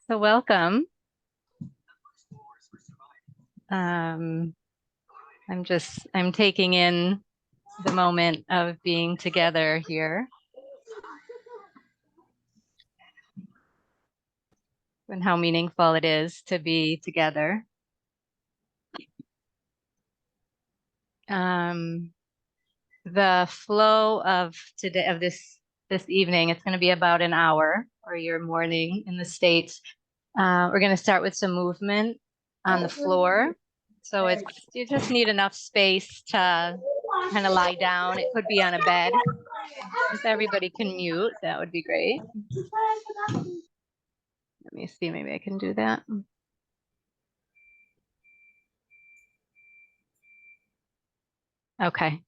So welcome. I'm taking in the moment of being together here and how meaningful it is to be together. The flow of today, of this evening, it's going to be about an hour, or your morning in the States. We're going to start with some movement on the floor. So you just need enough space to kind of lie down. It could be on a bed. If everybody can mute, that would be great. Let me see, maybe I can do that. Okay.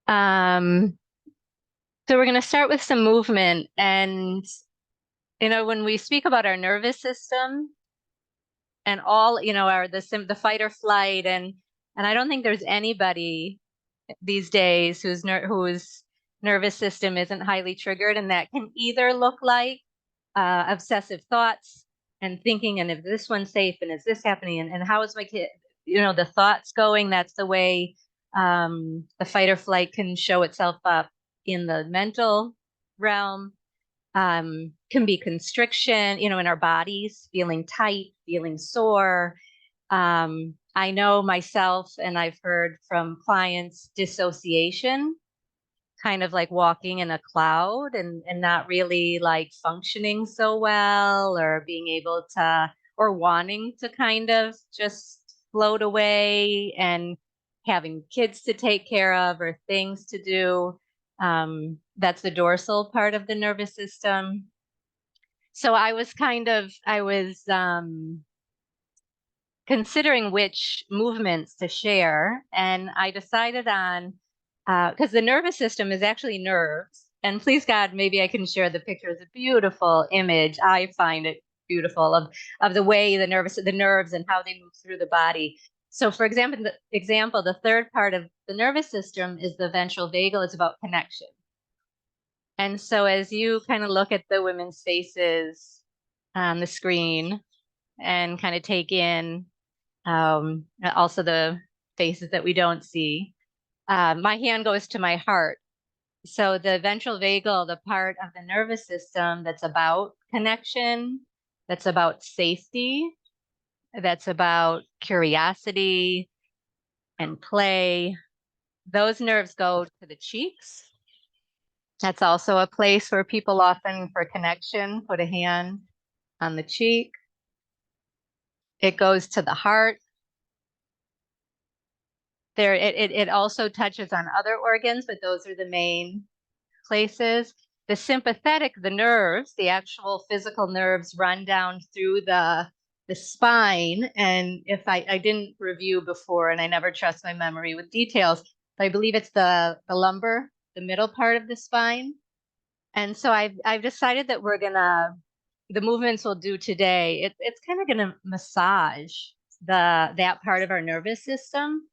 So we're going to start with some movement. And, when we speak about our nervous system and all, the fight or flight, and I don't think there's anybody these days whose nervous system isn't highly triggered, and that can either look like obsessive thoughts and thinking, and is this one safe, and is this happening, and how is my kid, the thoughts going. That's the way the fight or flight can show itself up in the mental realm. Can be constriction, in our bodies, feeling tight, feeling sore. I know myself, and I've heard from clients, dissociation, kind of like walking in a cloud and not really like functioning so well, or being able to, or wanting to kind of just float away and having kids to take care of or things to do. That's the dorsal part of the nervous system. So I was considering which movements to share, and I decided on, because the nervous system is actually nerves, and please God, maybe I can share the picture. It's a beautiful image. I find it beautiful of the way the nerves and how they move through the body. So for example, the third part of the nervous system is the ventral vagal. It's about connection. And so as you kind of look at the women's faces on the screen and kind of take in also the faces that we don't see, my hand goes to my heart. So the ventral vagal, the part of the nervous system that's about connection, that's about safety, that's about curiosity and play, those nerves go to the cheeks. That's also a place where people often, for connection, put a hand on the cheek. It goes to the heart. It also touches on other organs, but those are the main places. The sympathetic, the nerves, the actual physical nerves, run down through the spine. And if I didn't review before, and I never trust my memory with details, but I believe it's the lumbar, the middle part of the spine. And so I've decided that the movements we'll do today, it's kind of gonna massage that part of our nervous system.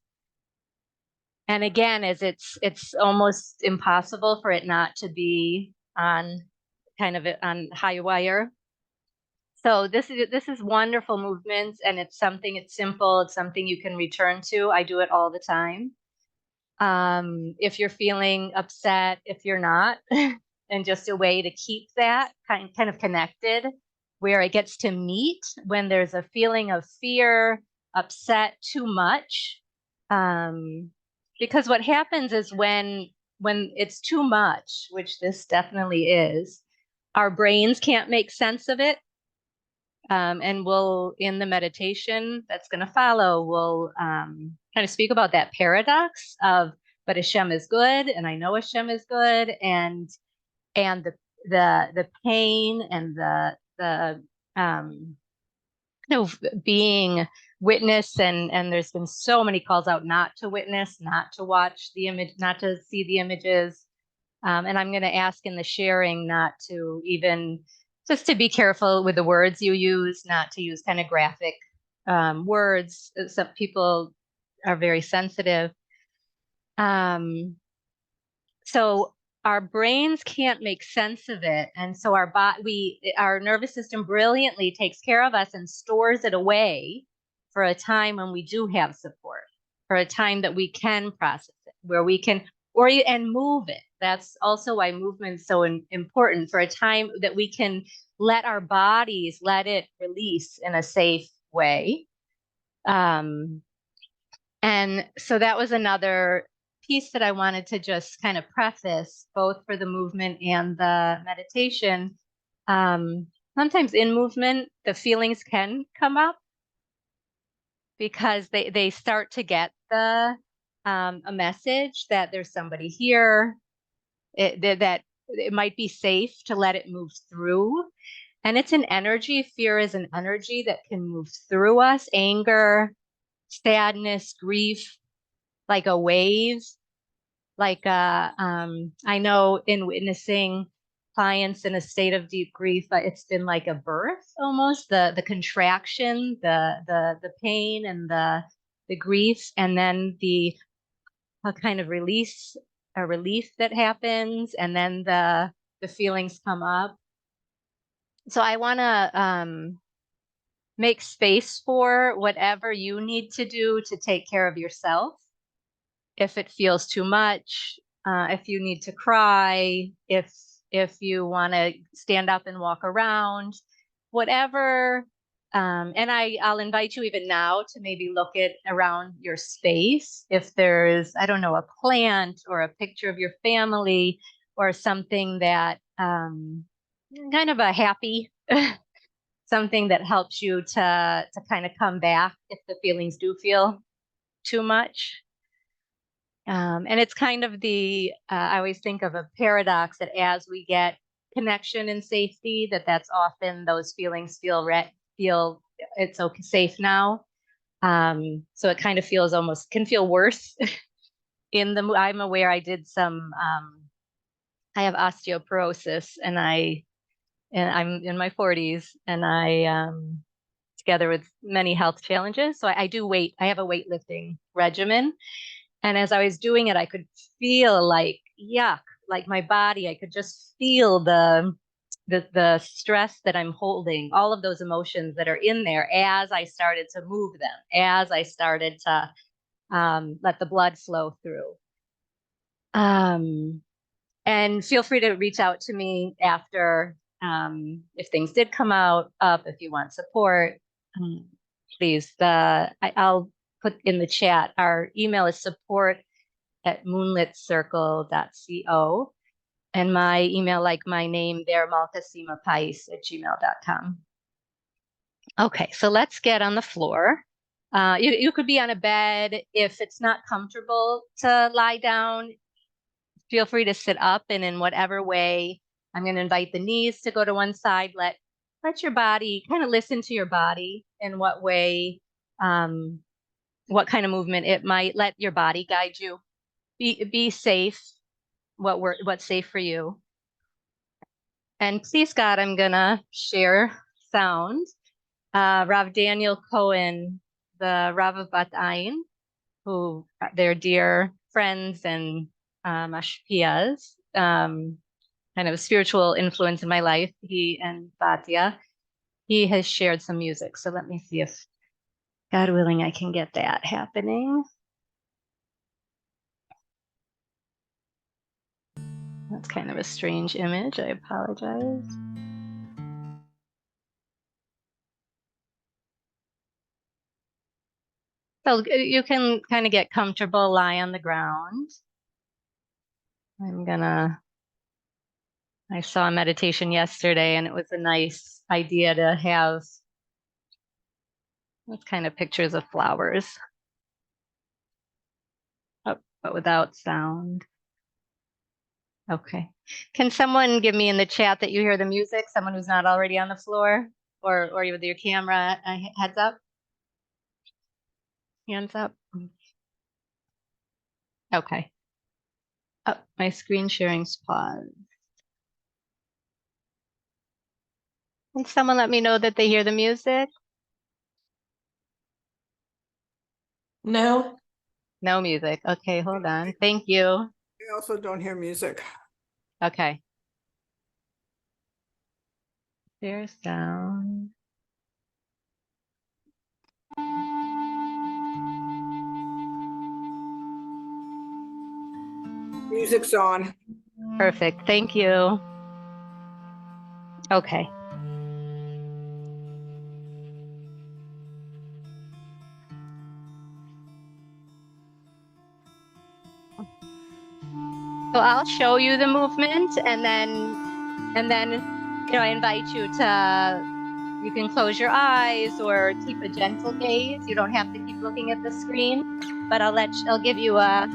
And again, as it's almost impossible for it not to be on on high wire. So this is wonderful movements, and it's simple. It's something you can return to. I do it all the time. If you're feeling upset, if you're not, and just a way to keep that kind of connected, where it gets to meet when there's a feeling of fear, upset, too much. Because what happens is when it's too much, which this definitely is, our brains can't make sense of it. And we'll, in the meditation that's going to follow, we'll kind of speak about that paradox of, but Hashem is good, and I know Hashem is good, and the pain and the being witness, and there's been so many calls out not to witness, not to watch the image, not to see the images. And I'm going to ask in the sharing not to even, just to be careful with the words you use, not to use kind of graphic words. Some people are very sensitive. So our brains can't make sense of it. And so our nervous system brilliantly takes care of us and stores it away for a time when we do have support, for a time that we can process it, where we can, and move it. That's also why movement is so important, for a time that we can let our bodies, let it release in a safe way. And so that was another piece that I wanted to just kind of preface, both for the movement and the meditation. Sometimes in movement, the feelings can come up because they start to get a message that there's somebody here, that it might be safe to let it move through. And it's an energy. Fear is an energy that can move through us. Anger, sadness, grief, like a wave. Like I know in witnessing clients in a state of deep grief, it's been like a birth almost, the contraction, the pain and the grief, and then a kind of release, a relief that happens, and then the feelings come up. So I want to make space for whatever you need to do to take care of yourself. If it feels too much, if you need to cry, if you want to stand up and walk around, whatever. And I'll invite you even now to maybe look around your space. If there's, I don't know, a plant or a picture of your family or something that kind of a happy, something that helps you to kind of come back if the feelings do feel too much. And it's kind of I always think of a paradox that as we get connection and safety, that's often those feelings feel it's okay, safe now. So it kind of can feel worse I'm aware I did some, I have osteoporosis and I'm in my 40s and together with many health challenges. So I have a weightlifting regimen. And as I was doing it, I could feel like yuck, like my body, I could just feel the stress that I'm holding, all of those emotions that are in there as I started to move them, as I started to let the blood flow through. And feel free to reach out to me after if things did come up, if you want support, please. I'll put in the chat. Our email is support@moonlitcircle.co. And my email, like my name there, Malka-Sima Pais @gmail.com. Okay, so let's get on the floor. You could be on a bed. If it's not comfortable to lie down, feel free to sit up, and in whatever way, I'm going to invite the knees to go to one side. Let your body, kind of listen to your body in what way, what kind of movement it might. Let your body guide you. Be safe. What's safe for you. And please God, I'm gonna share sound. Rav Daniel Cohen, the Rav of Bat Ayin, who they're dear friends and mashpiyas, kind of a spiritual influence in my life. He and Batya, he has shared some music. So let me see if, God willing, I can get that happening. That's kind of a strange image. I apologize. So you can kind of get comfortable, lie on the ground. I saw a meditation yesterday and it was a nice idea to have what kind of pictures of flowers, but without sound. Okay. Can someone give me in the chat that you hear the music? Someone who's not already on the floor, or with your camera, heads up? Hands up. Okay. Oh, my screen sharing's paused. Can someone let me know that they hear the music? No. No music. Okay, hold on. Thank you. I also don't hear music. Okay. Tears down. Music's on. Perfect. Thank you. Okay. So I'll show you the movement, and then I invite you to, you can close your eyes or keep a gentle gaze. You don't have to keep looking at the screen, but I'll give you a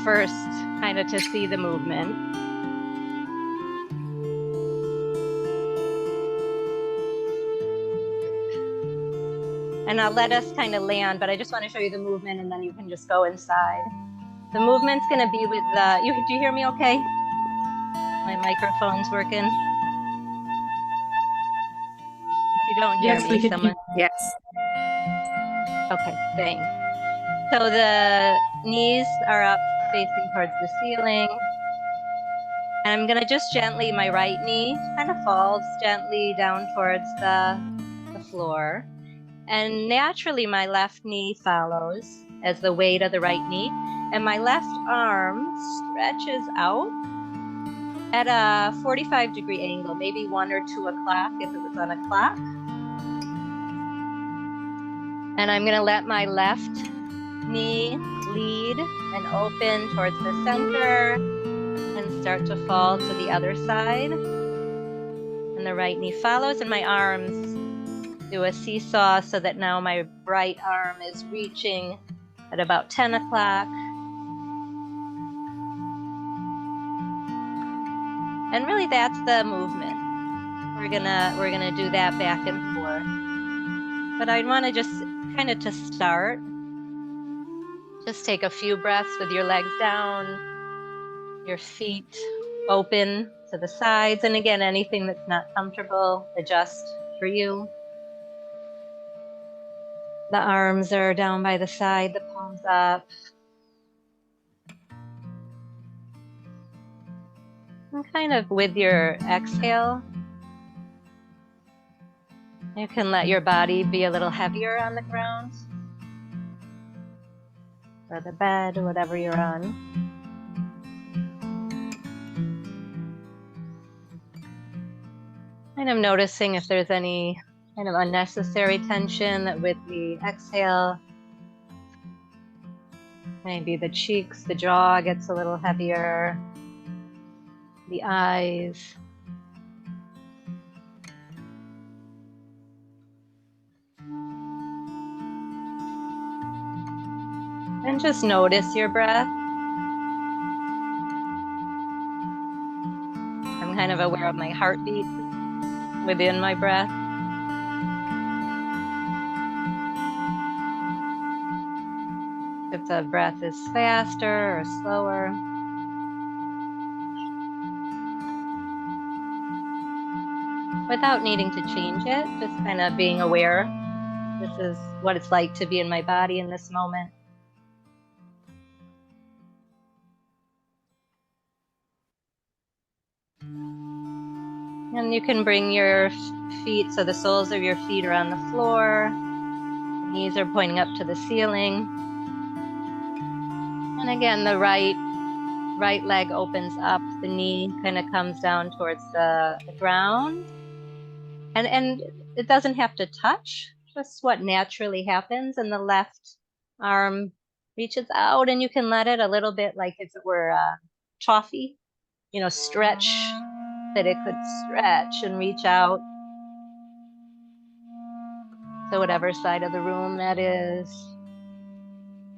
first kind of to see the movement. And I'll let us kind of land, but I just want to show you the movement, and then you can just go inside. The movement's going to be with the, do you hear me okay? My microphone's working. If you don't hear me, someone. Yes. Okay, thanks. So the knees are up facing towards the ceiling. And I'm going to just gently, my right knee kind of falls gently down towards the floor. And naturally, my left knee follows as the weight of the right knee. And my left arm stretches out at a 45-degree angle, maybe 1 or 2 o'clock if it was on a clock. And I'm going to let my left knee lead and open towards the center and start to fall to the other side. And the right knee follows, and my arms do a seesaw so that now my right arm is reaching at about 10 o'clock. And really that's the movement. We're gonna do that back and forth. But I want to just kind of to start, just take a few breaths with your legs down, your feet open to the sides. And again, anything that's not comfortable, adjust for you. The arms are down by the side, the palms up. And kind of with your exhale, you can let your body be a little heavier on the ground, or the bed, or whatever you're on. Kind of noticing if there's any kind of unnecessary tension that with the exhale, maybe the cheeks, the jaw gets a little heavier, the eyes. And just notice your breath. I'm kind of aware of my heartbeat within my breath. If the breath is faster or slower. Without needing to change it, just kind of being aware. This is what it's like to be in my body in this moment. And you can bring your feet, so the soles of your feet are on the floor. The knees are pointing up to the ceiling. And again, the right leg opens up. The knee kind of comes down towards the ground. And it doesn't have to touch, just what naturally happens. And the left arm reaches out, and you can let it a little bit like if it were toffee, stretch, that it could stretch and reach out to whatever side of the room that is.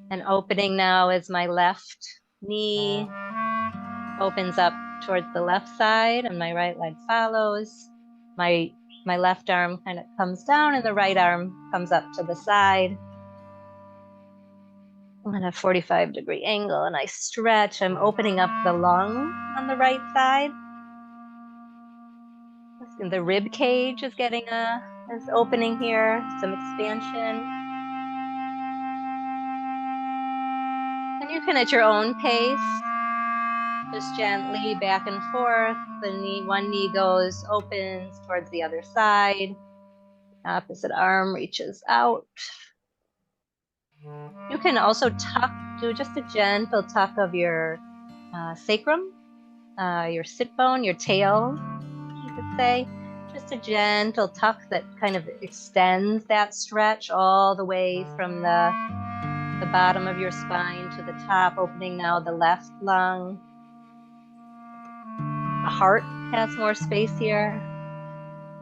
And opening now as my left knee opens up towards the left side and my right leg follows. My left arm kind of comes down and the right arm comes up to the side. I'm at a 45-degree angle and I stretch. I'm opening up the lung on the right side. The rib cage is is opening here, some expansion. And you can, at your own pace, Just gently back and forth. One knee goes, opens towards the other side. Opposite arm reaches out. You can also do just a gentle tuck of your sacrum, your sit bone, your tail, you could say. Just a gentle tuck that kind of extends that stretch all the way from the bottom of your spine to the top, opening now the left lung. The heart has more space here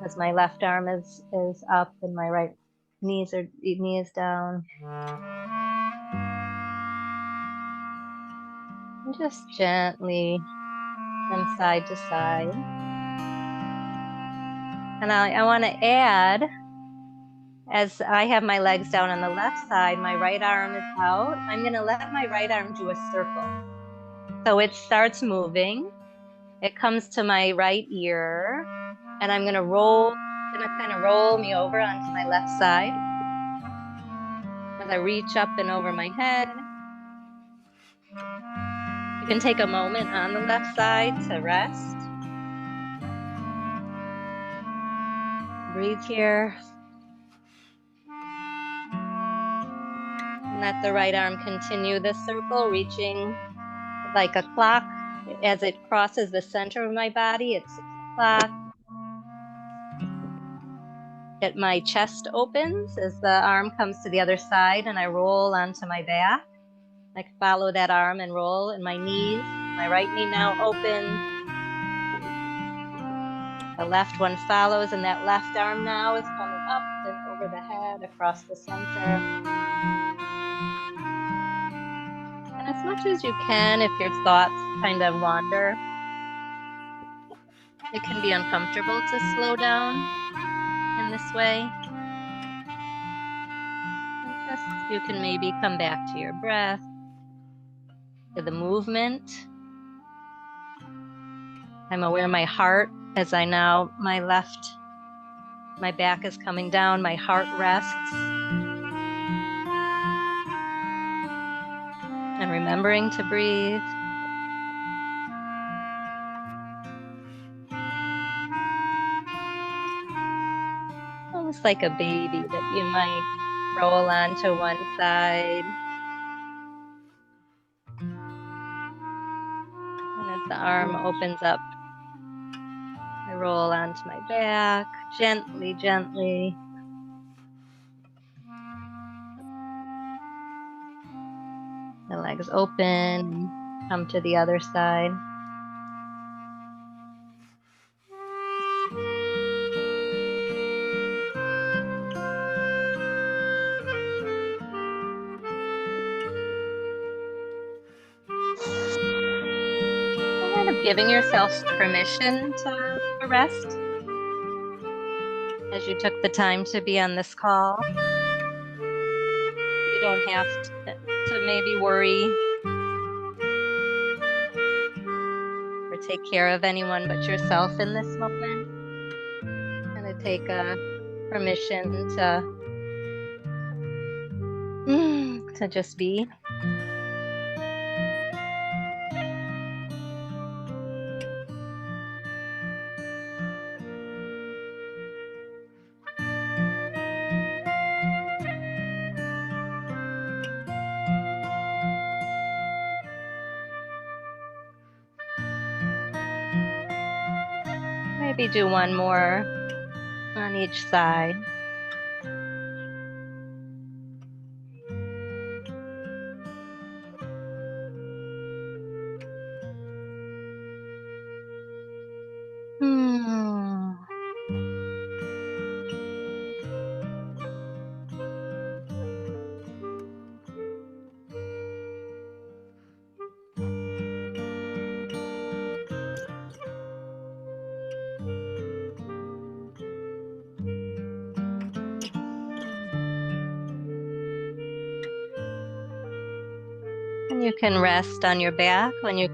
as my left arm is up and my right knee is down. And just gently from side to side. And I want to add, as I have my legs down on the left side, my right arm is out. I'm going to let my right arm do a circle. So it starts moving. It comes to my right ear, and I'm going to kind of roll me over onto my left side as I reach up and over my head. You can take a moment on the left side to rest. Breathe here. And let the right arm continue the circle, reaching like a clock. As it crosses the center of my body, it's 6 o'clock. My chest opens as the arm comes to the other side and I roll onto my back. I can follow that arm and roll, and my knees, my right knee now opens. The left one follows, and that left arm now is coming up and over the head, across the center. And as much as you can, if your thoughts kind of wander, it can be uncomfortable to slow down in this way. You can maybe come back to your breath, to the movement. I'm aware of my heart as my back is coming down, my heart rests. And remembering to breathe. Almost like a baby that you might roll onto one side. And as the arm opens up, I roll onto my back, gently, gently. The legs open, come to the other side. Kind of giving yourself permission to rest as you took the time to be on this call. You don't have to maybe worry or take care of anyone but yourself in this moment. Kind of take a permission to just be. Maybe do one more on each side. And you can rest on your back when you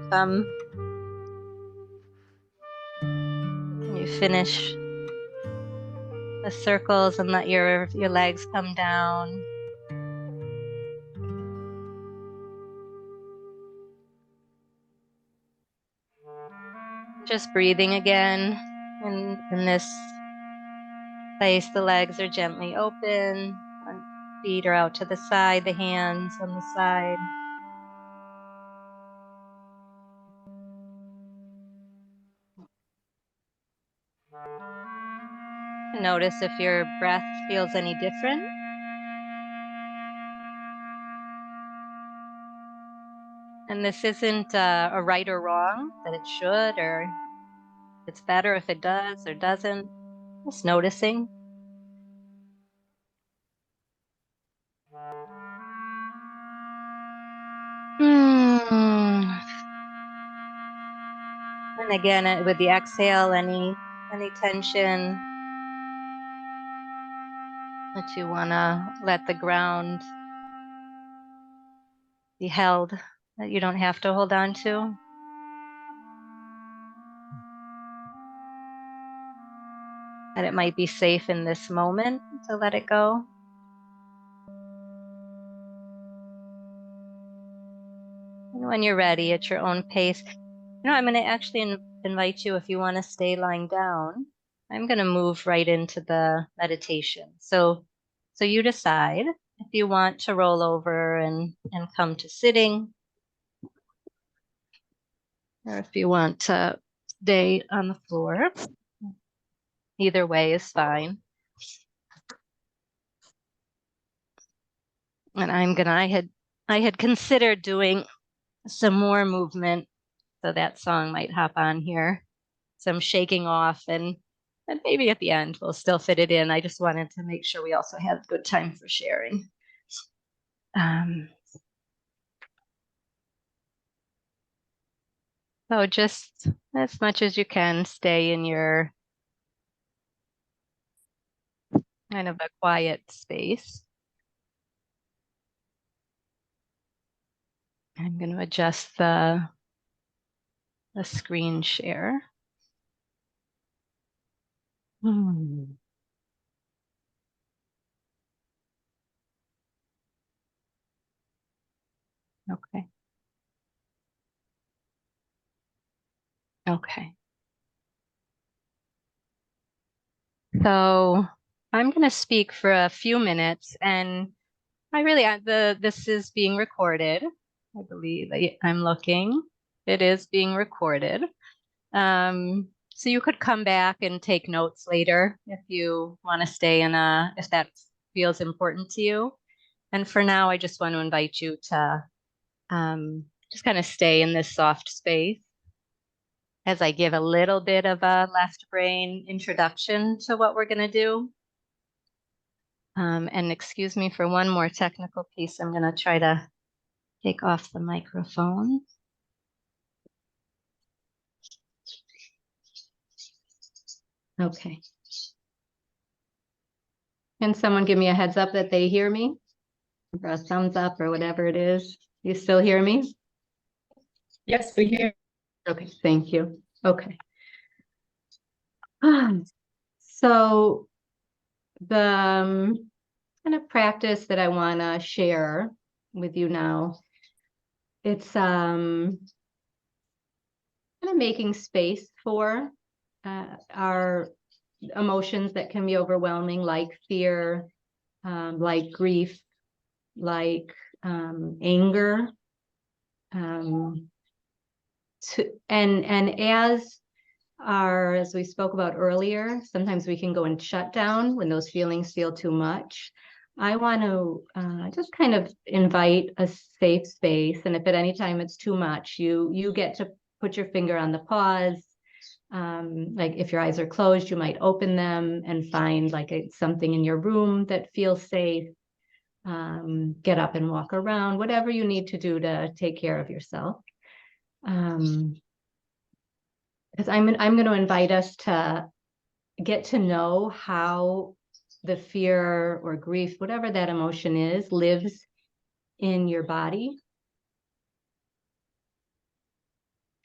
finish the circles, and let your legs come down. Just breathing again. And in this place, the legs are gently open. Feet are out to the side, the hands on the side. Notice if your breath feels any different. And this isn't a right or wrong, that it should, or it's better if it does or doesn't. Just noticing. And again, with the exhale, any tension that you want to let the ground be held, that you don't have to hold on to. That it might be safe in this moment to let it go. And when you're ready at your own pace, I'm going to actually invite you, if you want to stay lying down, I'm going to move right into the meditation. So you decide if you want to roll over and come to sitting, or if you want to stay on the floor. Either way is fine. And I had considered doing some more movement, so that song might hop on here. Some shaking off, and maybe at the end we'll still fit it in. I just wanted to make sure we also had good time for sharing. So just as much as you can, stay in your kind of a quiet space. I'm going to adjust the screen share. Okay. Okay. So I'm going to speak for a few minutes, and this is being recorded. I believe I'm looking. It is being recorded. So you could come back and take notes later if you want to stay if that feels important to you. And for now, I just want to invite you to just kind of stay in this soft space as I give a little bit of a left brain introduction to what we're going to do. And excuse me for one more technical piece. I'm going to try to take off the microphone. Okay. Can someone give me a heads up that they hear me? Or a thumbs up or whatever it is. You still hear me? Yes, we hear. Okay, thank you. Okay. So the kind of practice that I want to share with you now, it's kind of making space for our emotions that can be overwhelming, like fear, like grief, like anger. And as we spoke about earlier, sometimes we can go in shutdown when those feelings feel too much. I want to just kind of invite a safe space, and if at any time it's too much, you get to put your finger on the pause. Like if your eyes are closed, you might open them and find like something in your room that feels safe. Get up and walk around, whatever you need to do to take care of yourself. Because I'm going to invite us to get to know how the fear or grief, whatever that emotion is, lives in your body.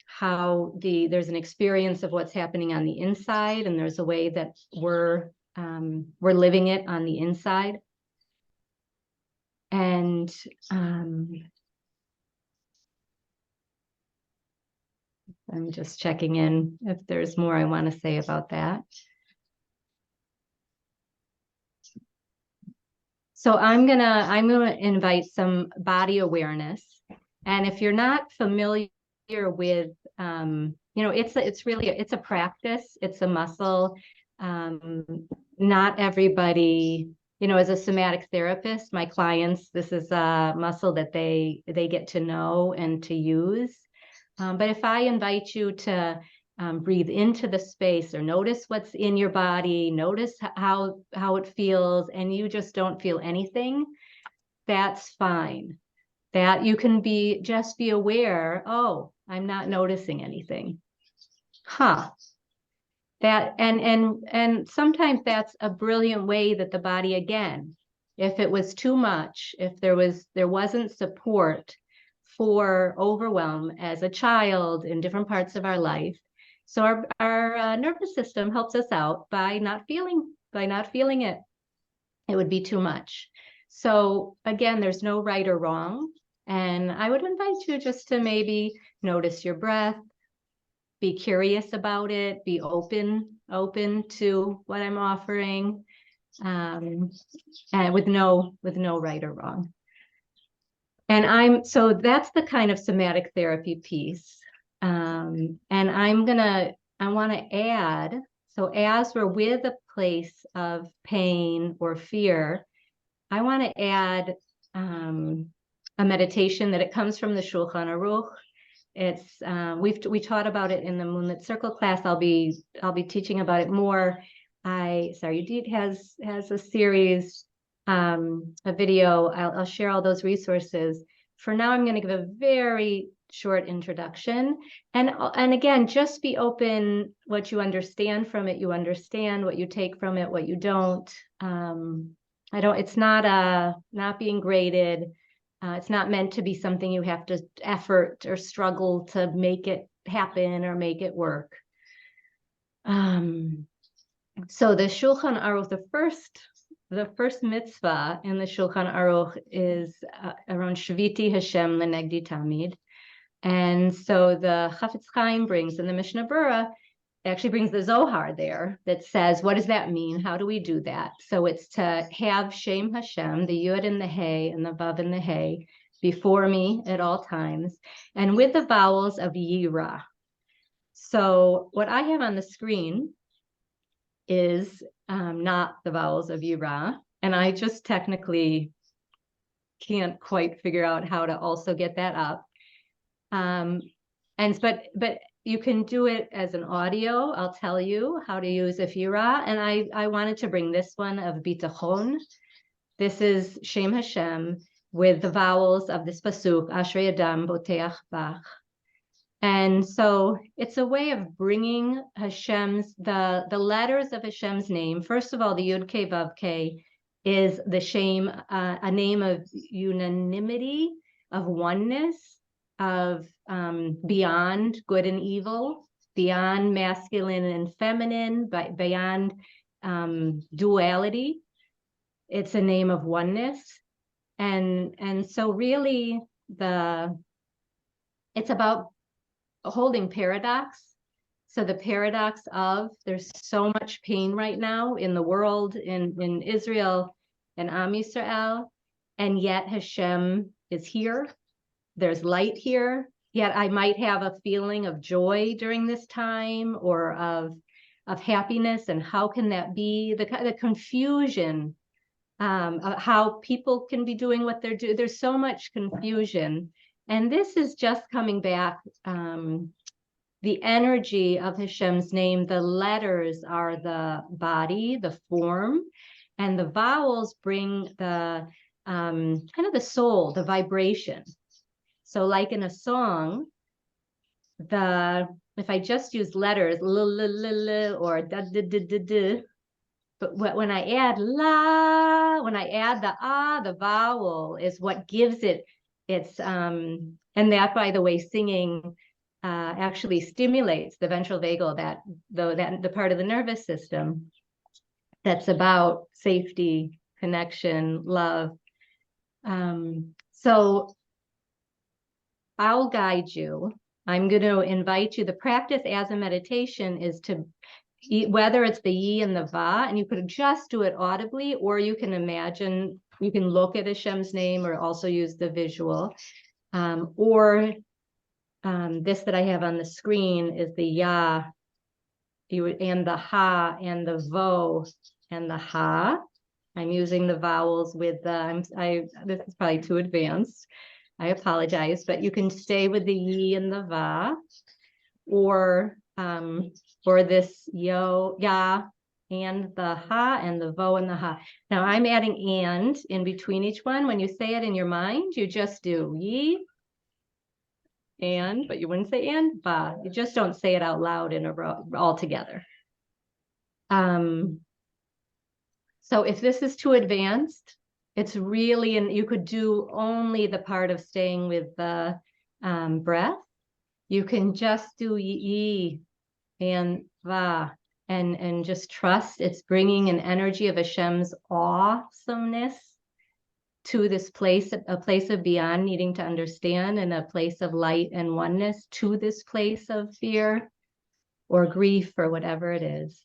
How there's an experience of what's happening on the inside, and there's a way that we're living it on the inside. And I'm just checking in if there's more I want to say about that. So I'm gonna invite some body awareness. And if you're not familiar with, it's a practice, it's a muscle. Not everybody, as a somatic therapist, my clients, this is a muscle that they get to know and to use. But if I invite you to breathe into the space or notice what's in your body, notice how it feels, and you just don't feel anything, that's fine. That you can just be aware, oh, I'm not noticing anything. That and sometimes that's a brilliant way that the body, again, if it was too much, if there wasn't support for overwhelm as a child in different parts of our life. So our nervous system helps us out by not feeling it. It would be too much. So again, there's no right or wrong. And I would invite you just to maybe notice your breath, be curious about it, be open to what I'm offering, and with no right or wrong. And so that's the kind of somatic therapy piece. And I want to add, so as we're with a place of pain or fear, I want to add a meditation that it comes from the Shulchan Aruch. It's we taught about it in the Moonlit Circle class. I'll be teaching about it more. Yudit has a series, a video. I'll share all those resources. For now, I'm going to give a very short introduction, and again, just be open. What you understand from it, you understand. What you take from it, what you don't. It's not being graded. It's not meant to be something you have to effort or struggle to make it happen or make it work. So the Shulchan Aruch, the first mitzvah in the Shulchan Aruch is around Shviti Hashem Lenegdi Tamid. And so the Chafetz Chaim brings in the Mishnah Berurah, actually brings the Zohar there that says, what does that mean? How do we do that? So it's to have Shem Hashem, the Yud and the Hey and the Vav and the Hey before me at all times, and with the vowels of Yira. So what I have on the screen is not the vowels of Yira, and I just technically can't quite figure out how to also get that up. But you can do it as an audio. I'll tell you how to use Yira, and I wanted to bring this one of Bitachon. This is Shem Hashem with the vowels of this pasuk, Ashrei Adam Boteach Bach. And so it's a way of bringing Hashem's, the letters of Hashem's name. First of all, the Yud Kei Vav Kei is the Shem, a name of unanimity, of oneness, of beyond good and evil, beyond masculine and feminine, but beyond duality. It's a name of oneness. And so really it's about holding paradox. So the paradox of there's so much pain right now in the world, in Israel and Am Yisrael, and yet Hashem is here. There's light here, yet I might have a feeling of joy during this time or of happiness. And how can that be? The confusion of how people can be doing what they're doing. There's so much confusion. And this is just coming back, the energy of Hashem's name. The letters are the body, the form, and the vowels bring the kind of the soul, the vibration. So like in a song, if I just use letters, l, l, l, l, or da, da, da, da, da, but when I add la, when I add the ah, the vowel is what gives it its, and that, by the way, singing actually stimulates the ventral vagal, the part of the nervous system that's about safety, connection, love. So I'll guide you I'm going to invite you, the practice as a meditation is to, whether it's the yi and the va, and you could just do it audibly, or you can imagine, you can look at Hashem's name or also use the visual. This that I have on the screen is the ya, and the ha, and the vo, and the ha. I'm using the vowels with the, this is probably too advanced. I apologize, but you can stay with the yi and the va, or this yo, ya, and the ha, and the vo and the ha. Now I'm adding and in between each one. When you say it in your mind, you just do yi, and, but you wouldn't say and, va. You just don't say it out loud in a row all together. So if this is too advanced, it's really, and you could do only the part of staying with the breath. You can just do yi and va, and just trust it's bringing an energy of Hashem's awesomeness to this place, a place of beyond needing to understand, and a place of light and oneness to this place of fear or grief or whatever it is.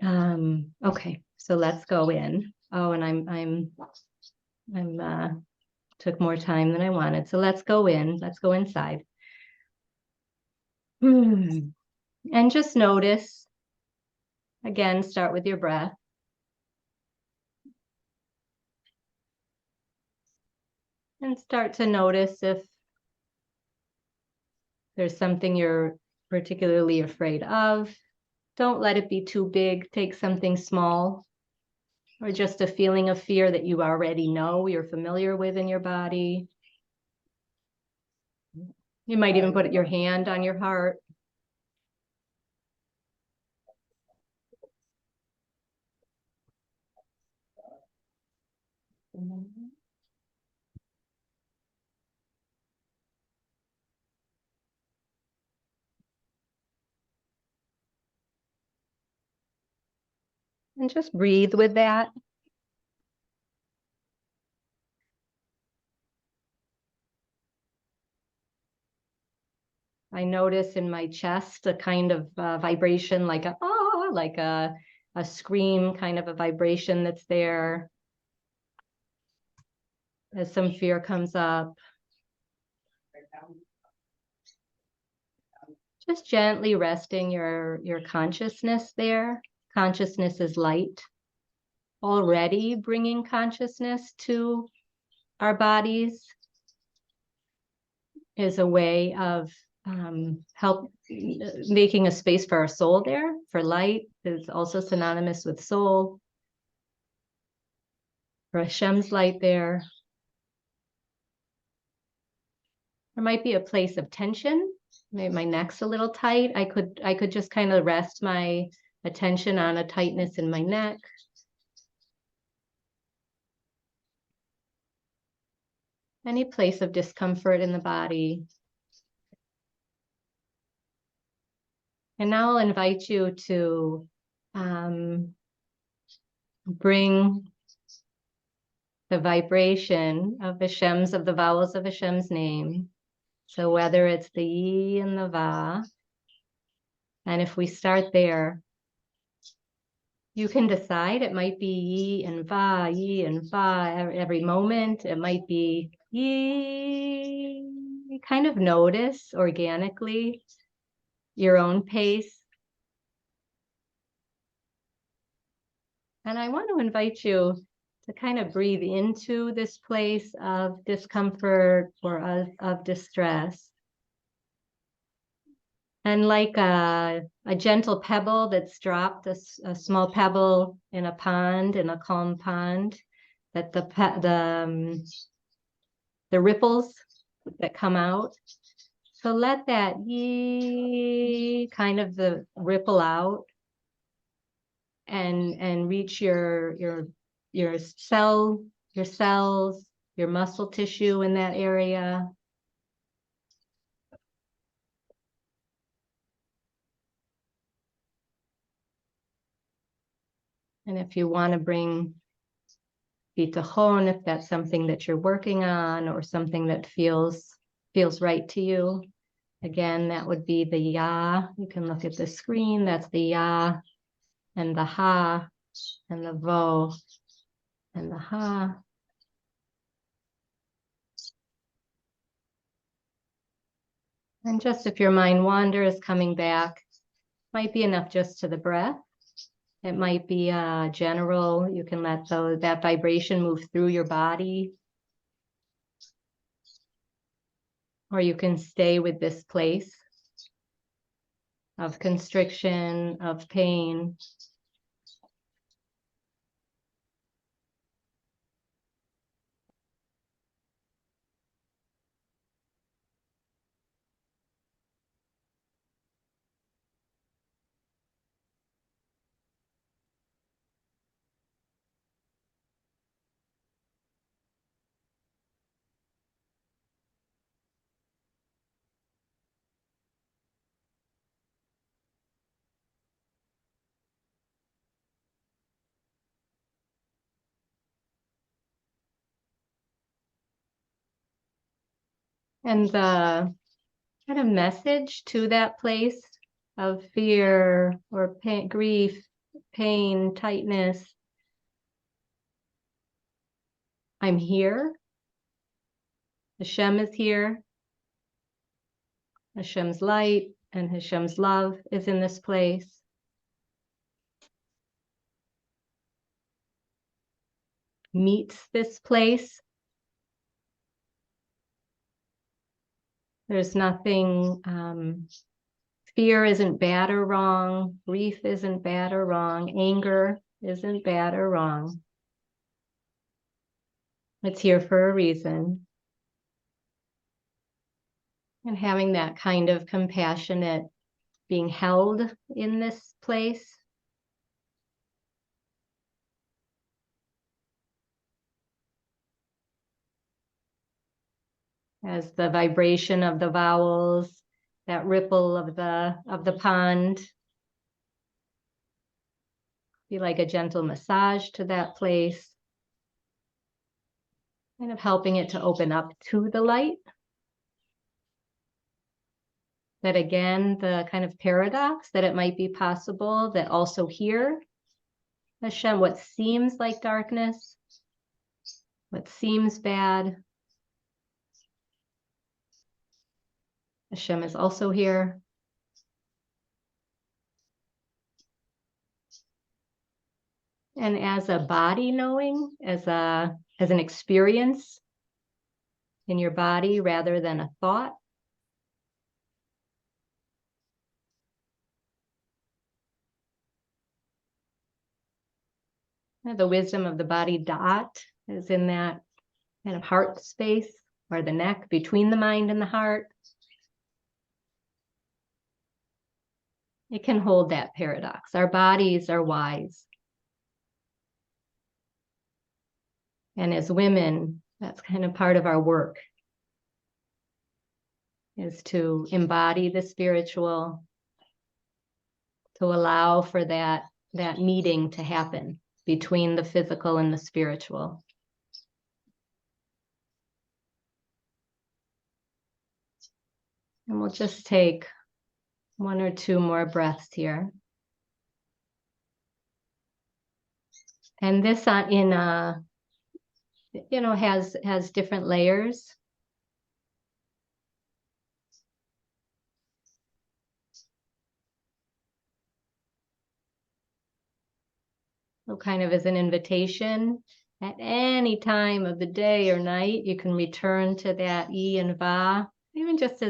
Okay, so let's go in. Oh, and I'm took more time than I wanted. So let's go in. Let's go inside. And just notice. Again, start with your breath. And start to notice if there's something you're particularly afraid of. Don't let it be too big. Take something small, or just a feeling of fear that you already know, you're familiar with in your body. You might even put your hand on your heart. And just breathe with that. I notice in my chest a kind of vibration, like a ah, like a scream, kind of a vibration that's there as some fear comes up. Just gently resting your consciousness there. Consciousness is light. Already bringing consciousness to our bodies is a way of help making a space for our soul there, for light is also synonymous with soul. For Hashem's light there. There might be a place of tension. Maybe my neck's a little tight. I could just kind of rest my attention on a tightness in my neck. Any place of discomfort in the body. And now I'll invite you to bring the vibration of the vowels of Hashem's name. So whether it's the yi and the va, and if we start there, you can decide. It might be yi and va every moment. It might be yi. Kind of notice organically your own pace. And I want to invite you to kind of breathe into this place of discomfort or of distress. And like a gentle pebble that's dropped, a small pebble in a pond, in a calm pond, that the ripples that come out. So let that kind of the ripple out and reach your cells, your muscle tissue in that area. And if you want to bring Bitachon, if that's something that you're working on or something that feels right to you, Again, that would be the Ya. You can look at the screen. That's the Ya and the Ha and the Vo and the Ha. And just if your mind wanders, coming back, might be enough just to the breath. It might be general. You can let that vibration move through your body. Or you can stay with this place of constriction, of pain. And the kind of message to that place of fear or pain, grief, pain, tightness. I'm here. Hashem is here. Hashem's light and Hashem's love is in this place. Meets this place. There's nothing, fear isn't bad or wrong. Grief isn't bad or wrong. Anger isn't bad or wrong. It's here for a reason. And having that kind of compassionate being held in this place. As the vibration of the vowels, that ripple of the pond, be like a gentle massage to that place, kind of helping it to open up to the light. That again, the kind of paradox that it might be possible that also here, Hashem, what seems like darkness, what seems bad, Hashem is also here. And as a body knowing, as an experience in your body rather than a thought. The wisdom of the body dot is in that kind of heart space or the neck between the mind and the heart. It can hold that paradox. Our bodies are wise. And as women, that's kind of part of our work, is to embody the spiritual, to allow for that meeting to happen between the physical and the spiritual. And we'll just take one or two more breaths here. And this has different layers. So kind of as an invitation, at any time of the day or night, you can return to that E and Va, even just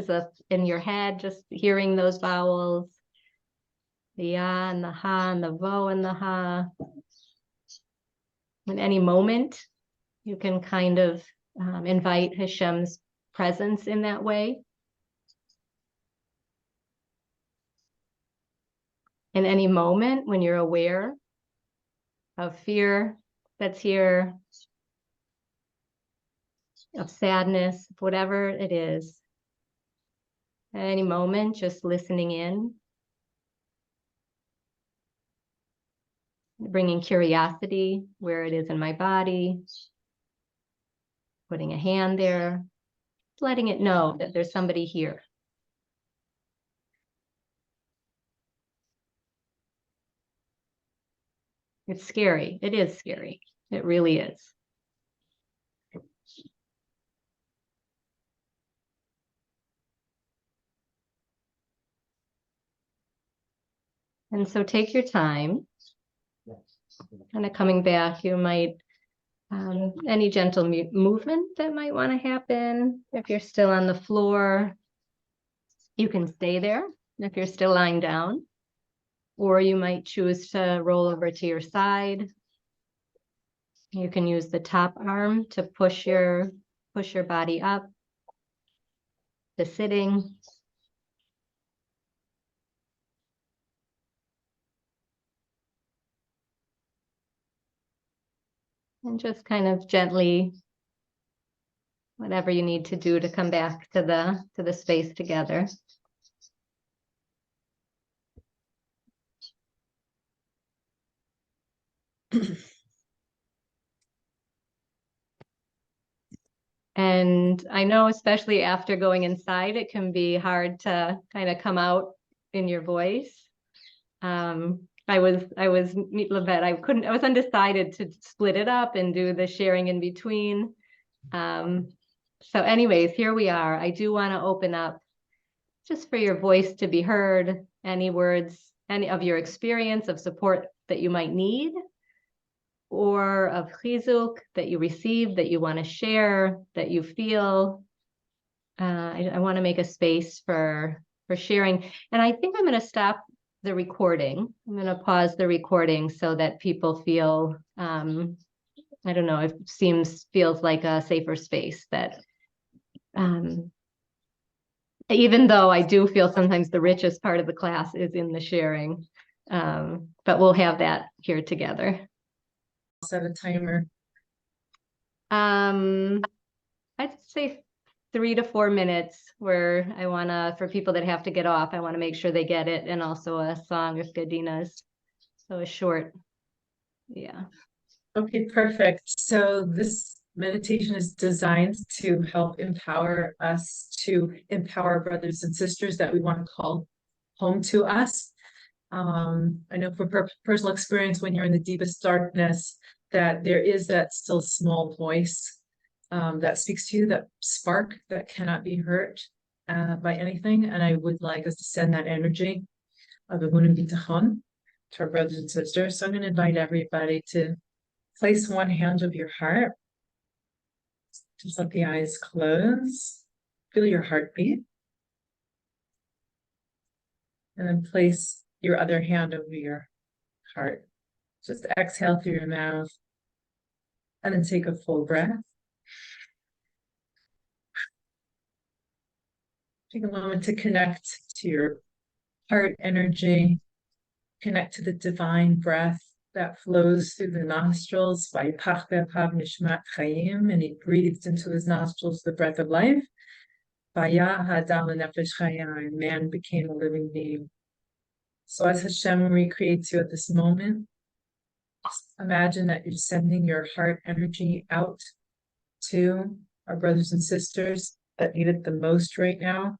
in your head, just hearing those vowels, the Ya and the Ha and the Vo and the Ha. In any moment, you can kind of invite Hashem's presence in that way. In any moment when you're aware of fear that's here, of sadness, whatever it is, at any moment, just listening in, bringing curiosity where it is in my body, putting a hand there, letting it know that there's somebody here. It's scary. It is scary. It really is. And so take your time. Kind of coming back, you might, any gentle movement that might want to happen. If you're still on the floor, you can stay there if you're still lying down, or you might choose to roll over to your side. You can use the top arm to push your body up to sitting. And just kind of gently, whatever you need to do to come back to the space together. And I know, especially after going inside, it can be hard to kind of come out in your voice. I was I was undecided to split it up and do the sharing in between. So anyways, here we are. I do want to open up just for your voice to be heard, any words, any of your experience of support that you might need, or of chizuk that you received, that you want to share, that you feel. I want to make a space for sharing. And I think I'm going to stop the recording. I'm going to pause the recording so that people feel, I don't know, it feels like a safer space that, even though I do feel sometimes the richest part of the class is in the sharing, but we'll have that here together. Set a timer. I'd say 3 to 4 minutes, where I want to, for people that have to get off, I want to make sure they get it, and also a song of Adina's. So a short, yeah. Okay, perfect. So this meditation is designed to help empower us, to empower brothers and sisters that we want to call home to us. I know from personal experience, when you're in the deepest darkness, that there is that still small voice that speaks to you, that spark that cannot be hurt by anything. And I would like us to send that energy of Emuna and Bitachon to our brothers and sisters. So I'm going to invite everybody to place one hand over your heart. Just let the eyes close. Feel your heartbeat. And then place your other hand over your heart. Just exhale through your mouth. And then take a full breath. Take a moment to connect to your heart energy. Connect to the divine breath that flows through the nostrils. And he breathed into his nostrils the breath of life. And man became a living being. So as Hashem recreates you at this moment, imagine that you're sending your heart energy out to our brothers and sisters that need it the most right now.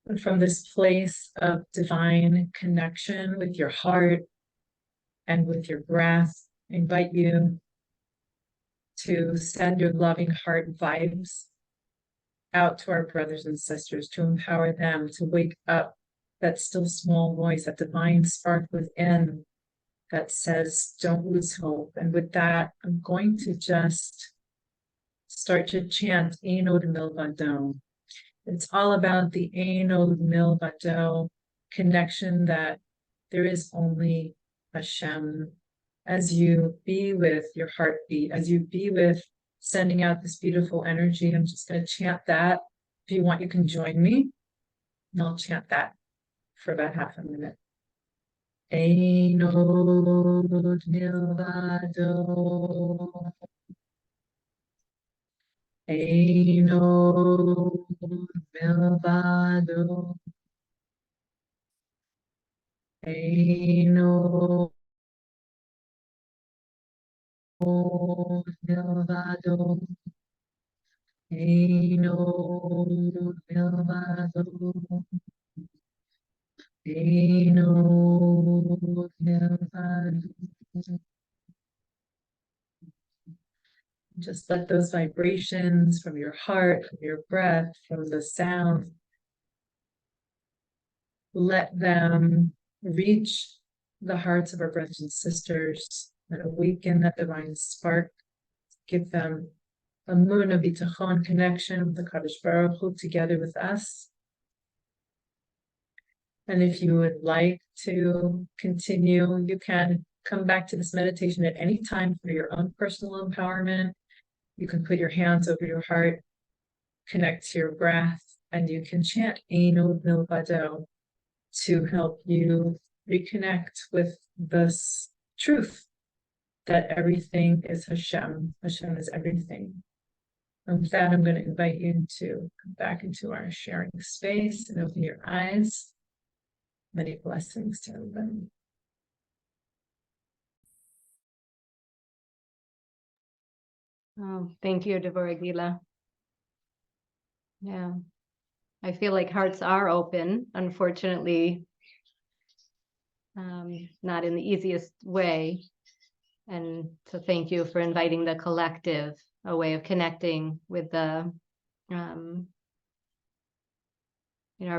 And from this place of divine connection with your heart and with your breath, I invite you to send your loving heart vibes out to our brothers and sisters, to empower them to wake up that still small voice, that divine spark within that says, don't lose hope. And with that, I'm going to just start to chant Ein Od Milvado. It's all about the Ein Od Milvado connection, that there is only Hashem. As you be with your heartbeat, as you be with sending out this beautiful energy, I'm just going to chant that. If you want, you can join me, and I'll chant that for about half a minute. Ein Od Milvado. Ein Od Milvado. Ein Od Milvado. Ein Od Milvado. Ein Od Milvado. Just let those vibrations from your heart, from your breath, from the sound, let them reach the hearts of our brothers and sisters and awaken that divine spark. Give them a Emuna Bitachon connection with the Kadosh Baruch Hu together with us. And if you would like to continue, you can come back to this meditation at any time for your own personal empowerment. You can put your hands over your heart, connect to your breath, and you can chant Ein Od Milvado to help you reconnect with this truth that everything is Hashem. Hashem is everything. And with that, I'm going to invite you to come back into our sharing space and open your eyes. Many blessings to everybody. Oh, thank you, Devora, Gila. Yeah, I feel like hearts are open, unfortunately, not in the easiest way. And so thank you for inviting the collective, a way of connecting with the, our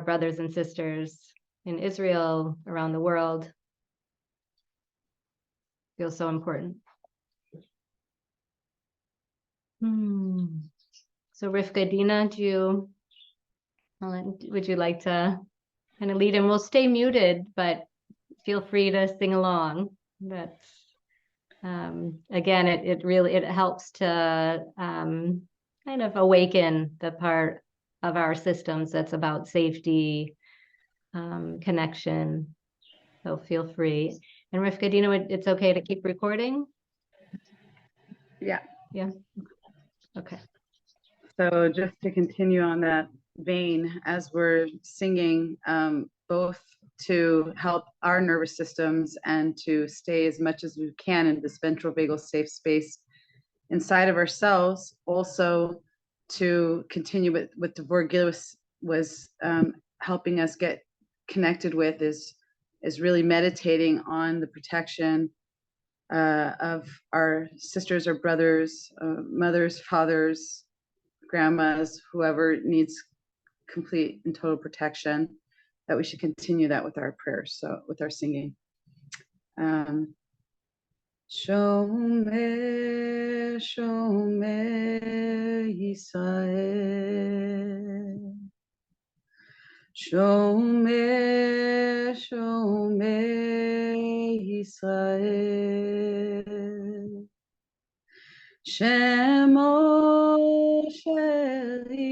brothers and sisters in Israel, around the world. Feels so important. So Rivka, Adina, would you like to kind of lead? And we'll stay muted, but feel free to sing along. That's again, it really helps to kind of awaken the part of our systems that's about safety, connection. So feel free. And Rivka, Adina, it's okay to keep recording? Yeah. Yeah. Okay. So just to continue on that vein, as we're singing, both to help our nervous systems and to stay as much as we can in this ventral vagal safe space inside of ourselves, also to continue with what Devora Gila was helping us get connected with is really meditating on the protection of our sisters or brothers, mothers, fathers, grandmas, whoever needs complete and total protection, that we should continue that with our prayers, so with our singing. Shomer, Shomer Yisrael. Shomer, Shomer Yisrael. Shemo Shelit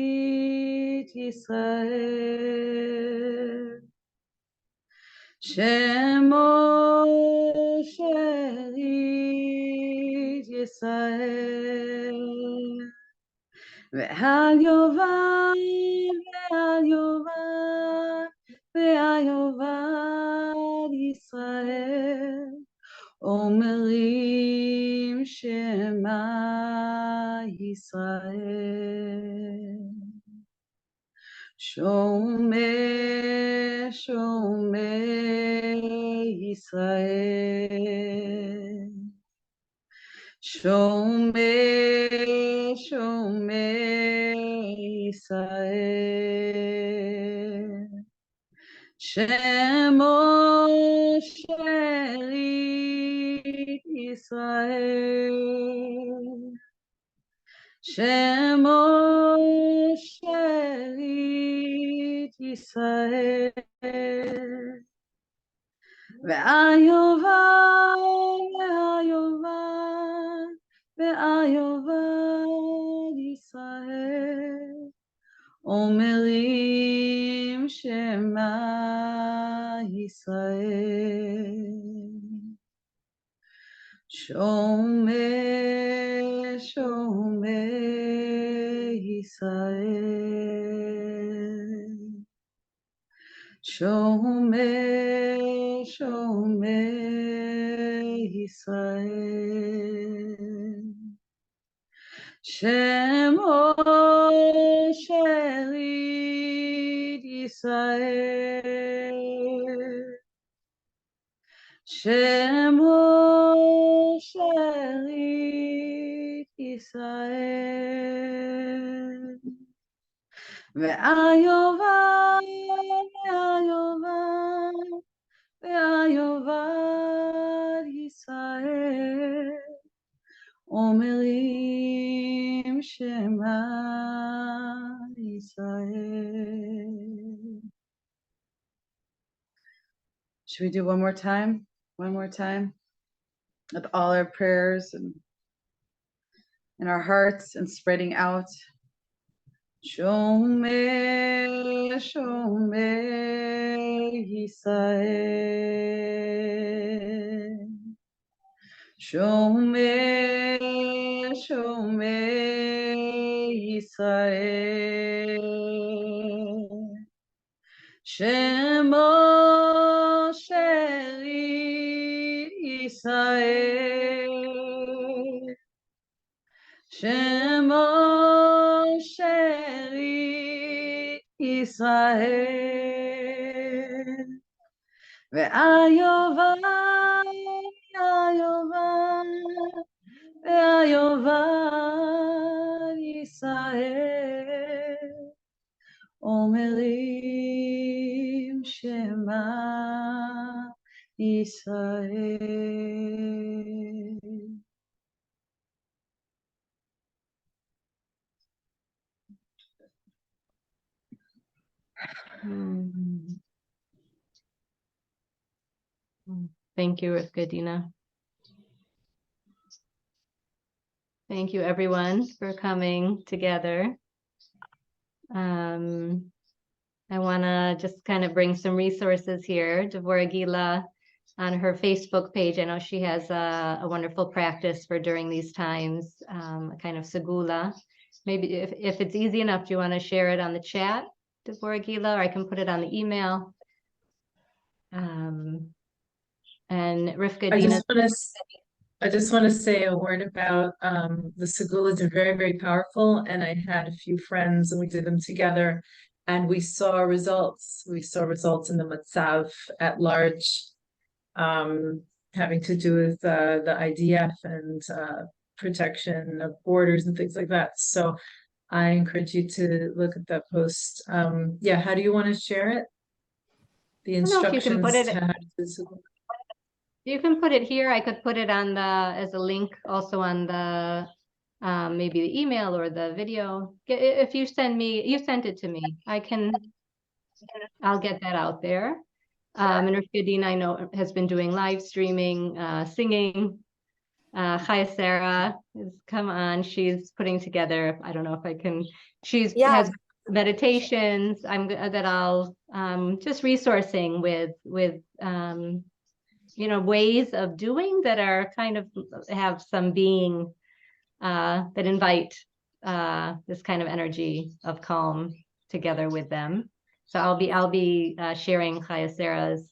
Yisrael. Shemo Shelit Yisrael. Ve'al yovam, ve'al yovam, ve'al yovam Yisrael. Omerim Shema Yisrael. Shomer, Shomer Yisrael. Shomer, Shomer Yisrael. Shemo Shelit Yisrael. Shemo Shelit Yisrael. Ve'al yovam, ve'al yovam, ve'al yovam Yisrael. Omerim Shema Yisrael. Shomer, Shomer Yisrael. Shomer, Shomer Yisrael. Shemo Shelit Yisrael. Shemo Shelit Yisrael. Ve'ayova, ve'ayova, ve'ayova Yisrael. Omerim Shema Yisrael. Should we do one more time? One more time? With all our prayers and in our hearts and spreading out. Shomer, Shomer Yisrael. Shomer, Shomer Yisrael. Shemo Sheri Yisrael. Shemo Sheri Yisrael. Ve'ayova, ve'ayova, ve'ayova Yisrael. Omerim Shema Yisrael. Thank you, Rivka, Adina. Thank you, everyone, for coming together. I want to just kind of bring some resources here. Devora Gila on her Facebook page. I know she has a wonderful practice for during these times, a kind of segula. Maybe if it's easy enough, do you want to share it on the chat, Devora Gila, or I can put it on the email? And Rivka, Adina. I just want to say a word about the segulas are very, very powerful. And I had a few friends and we did them together and we saw results. We saw results in the matzav at large, having to do with the IDF and protection of borders and things like that. So I encourage you to look at that post. Yeah, how do you want to share it? The instructions to how to do segula. You can put it here. I could put it on the as a link also on the maybe the email or the video. If you sent it to me, I'll get that out there. And Rivka Adina, I know, has been doing live streaming, singing. Chaya Sarah has come on. She's putting together, I don't know if I can, has meditations that I'll just resourcing with you know, ways of doing that are kind of have some being that invite this kind of energy of calm together with them. So I'll be sharing Chaya Sarah's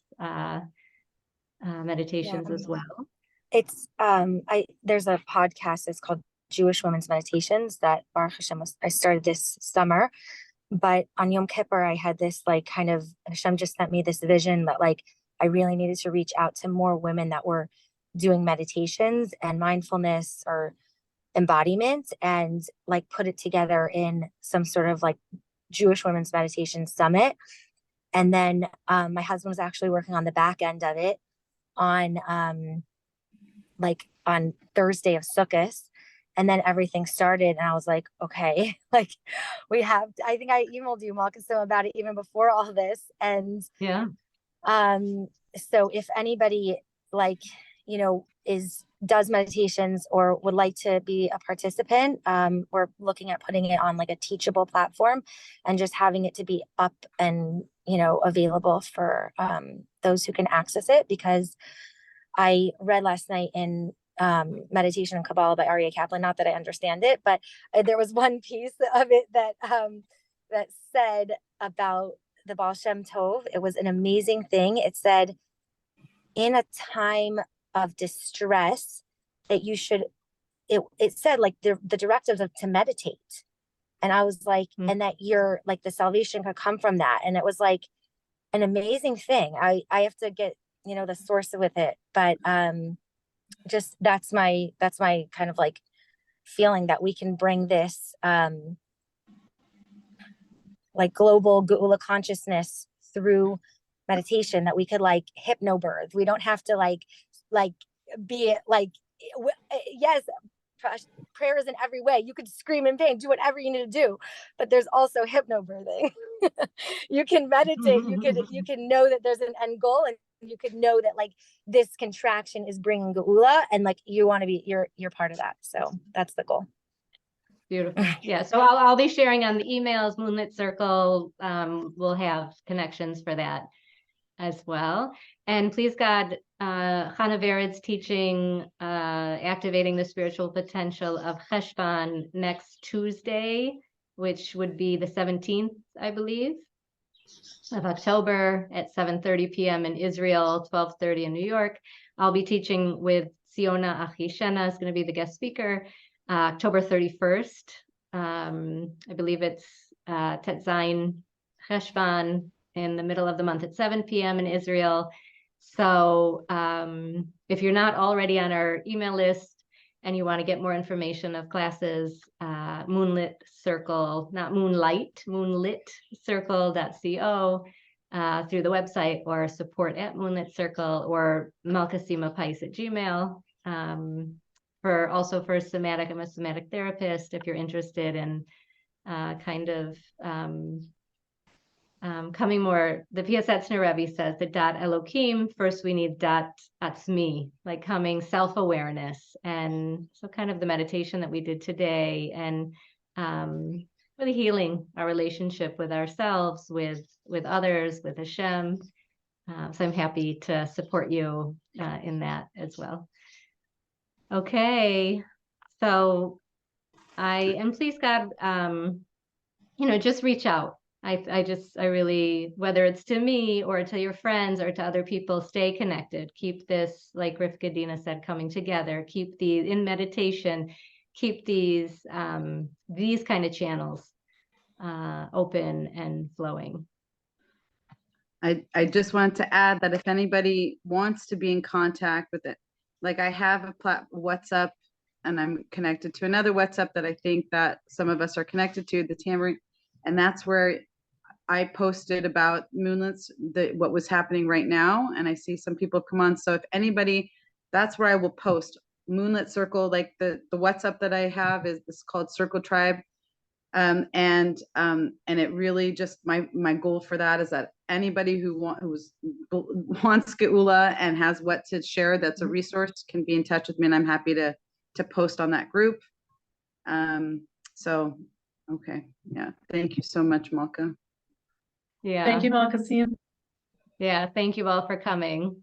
meditations as well. It's there's a podcast. It's called Jewish Women's Meditations that Baruch Hashem I started this summer. But on Yom Kippur, I had this like kind of Hashem just sent me this vision that like I really needed to reach out to more women that were doing meditations and mindfulness or embodiment and like put it together in some sort of like Jewish Women's Meditation Summit. And then my husband was actually working on the back end of it on Thursday of Sukkot. And then everything started and I was like, okay, like we have, I think I emailed you, Malka-Sima, about it even before all this. And yeah. So if anybody like, you know, does meditations or would like to be a participant, we're looking at putting it on like a teachable platform and just having it to be up and, you know, available for those who can access it. Because I read last night in Meditation and Kabbalah by Aryeh Kaplan, not that I understand it, but there was one piece of it that that said about the Baal Shem Tov. It was an amazing thing. It said, in a time of distress, that you should, it said like the directives of to meditate. And I was like, and that you're like the salvation could come from that. And it was like an amazing thing. I have to get, you know, the source with it, but just that's my kind of like feeling that we can bring this like global Gula consciousness through meditation, that we could like hypnobirth. We don't have to like be like, yes, prayer is in every way. You could scream in pain, do whatever you need to do, but there's also hypnobirthing. You can meditate. You can know that there's an end goal, and you could know that like this contraction is bringing Geula, and like you want to be, you're part of that. So that's the goal. Beautiful. Yeah. So I'll be sharing on the emails, Moonlit Circle. We'll have connections for that as well. And please God, Chana Vered's teaching, activating the spiritual potential of Cheshvan next Tuesday, which would be the 17th, I believe, of October at 7:30 p.m. in Israel, 12:30 in New York. I'll be teaching with Siona Achishena is going to be the guest speaker, October 31st. I believe it's Tet Zayin Cheshvan in the middle of the month at 7 p.m. in Israel. So if you're not already on our email list and you want to get more information of classes, Moonlit Circle, not Moonlight, Moonlit Circle.co through the website, or support at Moonlit Circle, or Malka-Sima Pais at Gmail. For Somatic, I'm a somatic therapist. If you're interested in kind of coming more, the Piasetzner Rebbe says that dot Elohim, first we need dot Atzmi, like coming self-awareness. And so kind of the meditation that we did today, and really healing our relationship with ourselves, with others, with Hashem. So I'm happy to support you in that as well. Okay, so I am, please God, just reach out. I really, whether it's to me or to your friends or to other people, stay connected. Keep this, like Rivka Adina said, coming together. Keep these in meditation. Keep these kind of channels open and flowing. I just wanted to add that if anybody wants to be in contact with it, like I have a WhatsApp, and I'm connected to another WhatsApp that I think that some of us are connected to, the Tamarind, and that's where I posted about Moonlits, what was happening right now, and I see some people come on. So if anybody, that's where I will post Moonlit Circle. Like the WhatsApp that I have is called Circle Tribe, and it really just my goal for that is that anybody who wants Geula and has what to share, that's a resource, can be in touch with me, and I'm happy to post on that group. So okay, yeah, thank you so much, Malka. Yeah. Thank you, Malka-Sima. Yeah, thank you all for coming.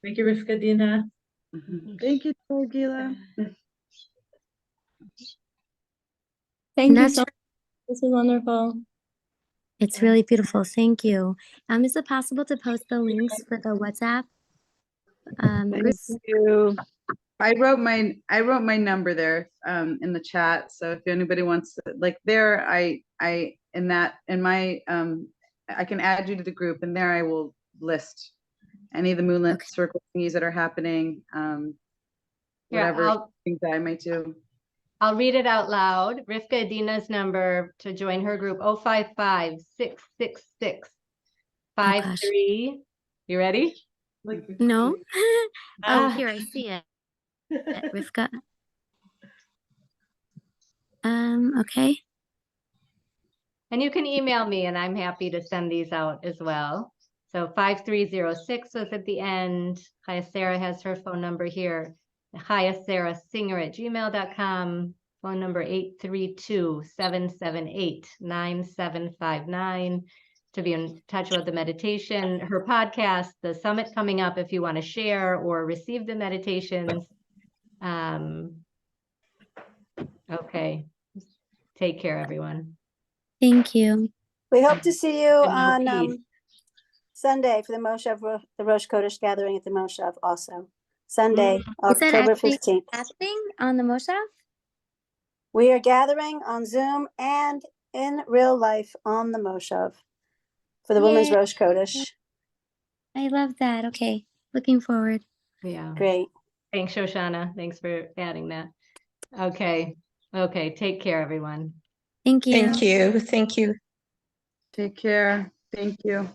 Thank you, Rivka Adina. Thank you, Gila. Thank you so much. This is wonderful. It's really beautiful. Thank you. Is it possible to post the links for the WhatsApp group? Thank you. I wrote my number there in the chat. So if anybody wants to, like there, I can add you to the group, and there I will list any of the Moonlit Circle thingies that are happening. Whatever things that I might do. I'll read it out loud. Rivka Adina's number to join her group, 055-666-53. You ready? No. Oh, here, I see it. Rivka. Okay. And you can email me, and I'm happy to send these out as well. So 5306 was at the end. Chaya Sarah has her phone number here. Chaya Sarah Singer at gmail.com. Phone number 832-778-9759 to be in touch with the meditation, her podcast, the summit coming up if you want to share or receive the meditations. Okay. Take care, everyone. Thank you. We hope to see you And on Sunday for the Moshav, the Rosh Kodesh gathering at the Moshav also. Sunday, Is that October actually 15th. happening on the Moshav? We are gathering on Zoom and in real life on the Moshav for the Women's Yay. Rosh Kodesh. I love that. Okay. Looking forward. Yeah. Great. Thanks, Shoshana. Thanks for adding that. Okay. Okay. Take care, everyone. Thank you. Thank you. Thank you. Take care. Thank you.